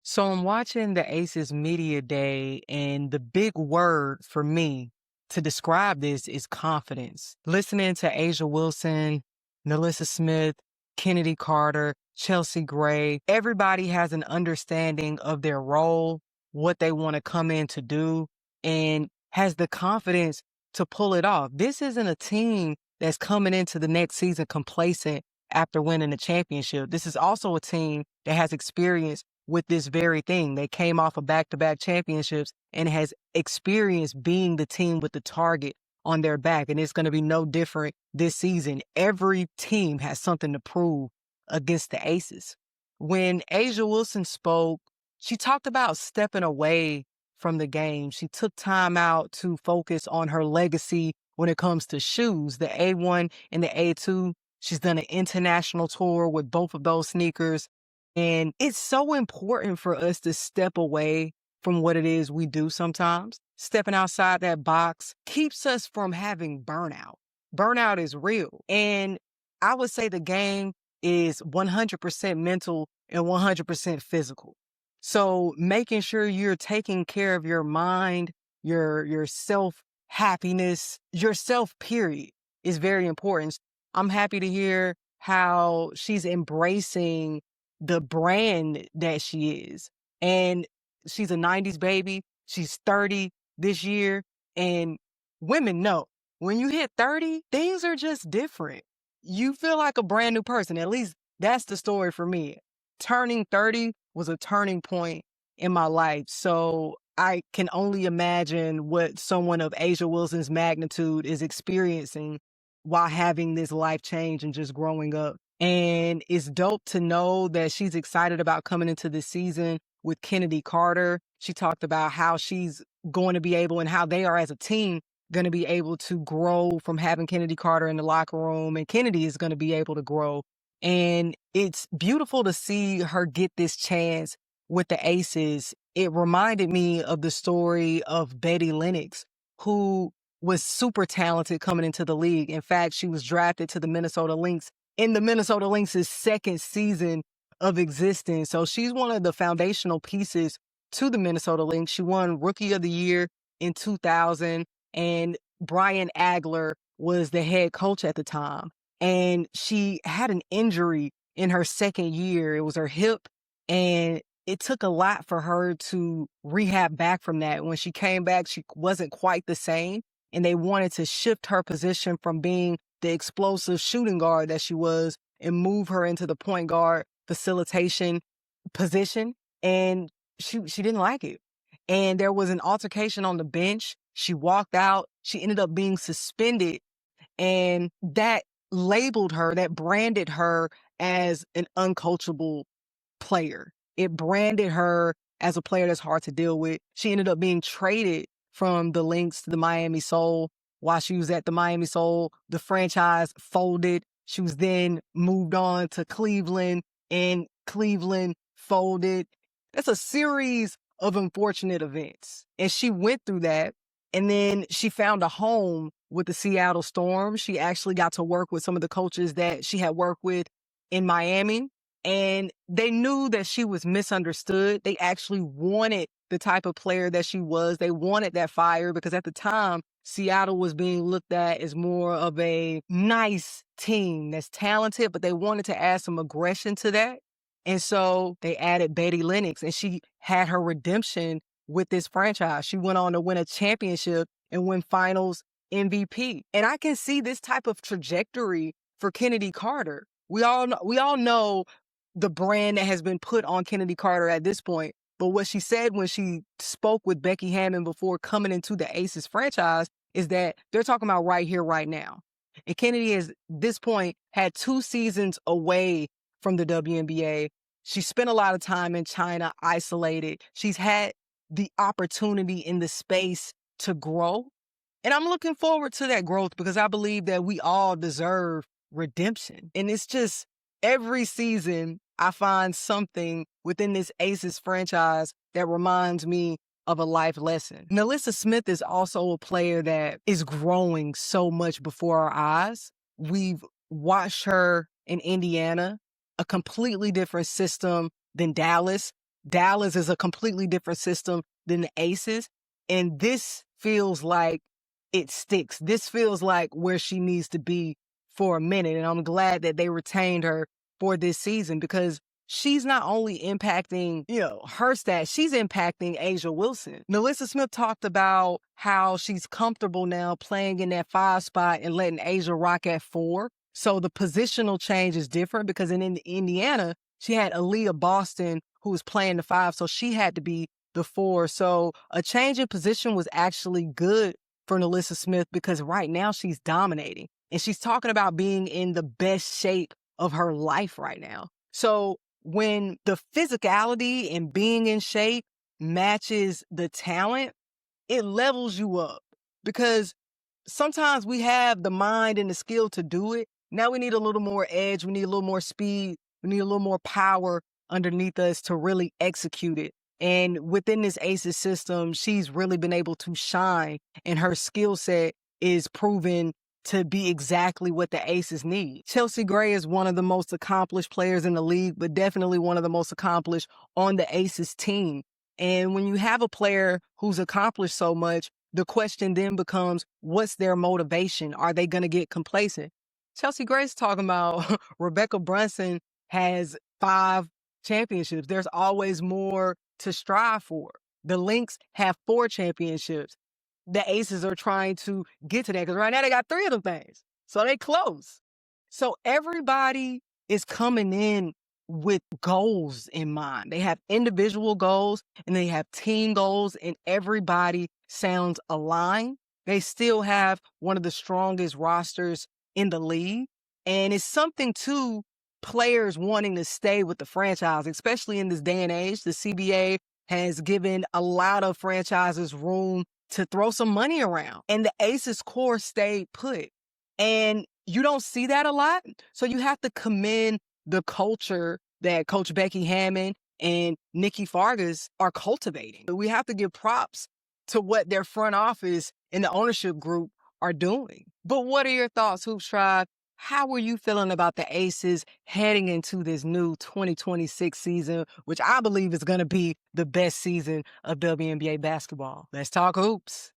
So I'm watching the Aces Media Day, and the big word for me to describe this is confidence. Listening to Asia Wilson, Nalissa Smith, Kennedy Carter, Chelsea Gray, everybody has an understanding of their role, what they want to come in to do, and has the confidence to pull it off. This isn't a team that's coming into the next season complacent after winning a championship. This is also a team that has experience with this very thing. They came off of back-to-back championships and has experienced being the team with the target on their back. And it's going to be no different this season. Every team has something to prove against the Aces. When Asia Wilson spoke, she talked about stepping away from the game. She took time out to focus on her legacy when it comes to shoes, the A1 and the A2. She's done an international tour with both of those sneakers. And it's so important for us to step away from what it is we do sometimes. Stepping outside that box keeps us from having burnout. Burnout is real. And I would say the game is 100% mental and 100% physical. So making sure you're taking care of your mind, your self happiness, yourself period is very important. I'm happy to hear how she's embracing the brand that she is. And she's a 90s baby. She's 30 this year. And women know when you hit 30, things are just different. You feel like a brand new person. At least that's the story for me. Turning 30 was a turning point in my life. So I can only imagine what someone of Asia Wilson's magnitude is experiencing while having this life change and just growing up. And it's dope to know that she's excited about coming into this season with Kennedy Carter. She talked about how she's going to be able and how they are as a team going to be able to grow from having Kennedy Carter in the locker room, and Kennedy is going to be able to grow. And it's beautiful to see her get this chance with the Aces. It reminded me of the story of Betty Lennox, who was super talented coming into the league. In fact, she was drafted to the Minnesota Lynx in the Minnesota Lynx' second season of existence. So she's one of the foundational pieces to the Minnesota Lynx. She won Rookie of the Year in 2000, and Brian Agler was the head coach at the time. And she had an injury in her second year. It was her hip, and it took a lot for her to rehab back from that. When she came back, she wasn't quite the same, and they wanted to shift her position from being the explosive shooting guard that she was and move her into the point guard facilitation position. And she didn't like it. And there was an altercation on the bench. She walked out. She ended up being suspended. And that labeled her, that branded her as an uncoachable player. It branded her as a player that's hard to deal with. She ended up being traded from the Lynx to the Miami Soul. While she was at the Miami Soul, the franchise folded. She was then moved on to Cleveland, and Cleveland folded. That's a series of unfortunate events. And she went through that. And then she found a home with the Seattle Storm. She actually got to work with some of the coaches that she had worked with in Miami. And they knew that she was misunderstood. They actually wanted the type of player that she was. They wanted that fire because at the time, Seattle was being looked at as more of a nice team that's talented, but they wanted to add some aggression to that. And so they added Betty Lennox, and she had her redemption with this franchise. She went on to win a championship and win finals MVP. And I can see this type of trajectory for Kennedy Carter. We all know the brand that has been put on Kennedy Carter at this point. But what she said when she spoke with Becky Hammon before coming into the Aces franchise is that they're talking about right here, right now. And Kennedy has, at this point, had 2 seasons away from the WNBA. She spent a lot of time in China, isolated. She's had the opportunity in the space to grow. And I'm looking forward to that growth because I believe that we all deserve redemption. And it's just every season I find something within this Aces franchise that reminds me of a life lesson. Nalissa Smith is also a player that is growing so much before our eyes. We've watched her in Indiana, a completely different system than Dallas. Dallas is a completely different system than the Aces. And this feels like it sticks. This feels like where she needs to be for a minute. And I'm glad that they retained her for this season because she's not only impacting, her stats, she's impacting Asia Wilson. Nalissa Smith talked about how she's comfortable now playing in that 5 spot and letting Asia rock at 4. So the positional change is different because in Indiana, she had Aaliyah Boston who was playing the 5, so she had to be the 4. So a change in position was actually good for Nalissa Smith because right now she's dominating. And she's talking about being in the best shape of her life right now. So when the physicality and being in shape matches the talent, it levels you up because sometimes we have the mind and the skill to do it. Now we need a little more edge. We need a little more speed. We need a little more power underneath us to really execute it. And within this Aces system, she's really been able to shine, and her skill set is proven to be exactly what the Aces need. Chelsea Gray is one of the most accomplished players in the league, but definitely one of the most accomplished on the Aces team. And when you have a player who's accomplished so much, the question then becomes, what's their motivation? Are they going to get complacent? Chelsea Gray's talking about Rebecca Brunson has 5 championships. There's always more to strive for. The Lynx have 4 championships. The Aces are trying to get to that because right now they got 3 of them things. So they close. So everybody is coming in with goals in mind. They have individual goals and they have team goals, and everybody sounds aligned. They still have one of the strongest rosters in the league. And it's something to players wanting to stay with the franchise, especially in this day and age. The CBA has given a lot of franchises room to throw some money around. And the Aces core stayed put. And you don't see that a lot. So you have to commend the culture that Coach Becky Hammond and Nikki Fargas are cultivating. We have to give props to what their front office and the ownership group are doing. But what are your thoughts, Hoops Tribe? How were you feeling about the Aces heading into this new 2026 season, which I believe is going to be the best season of WNBA basketball? Let's talk hoops.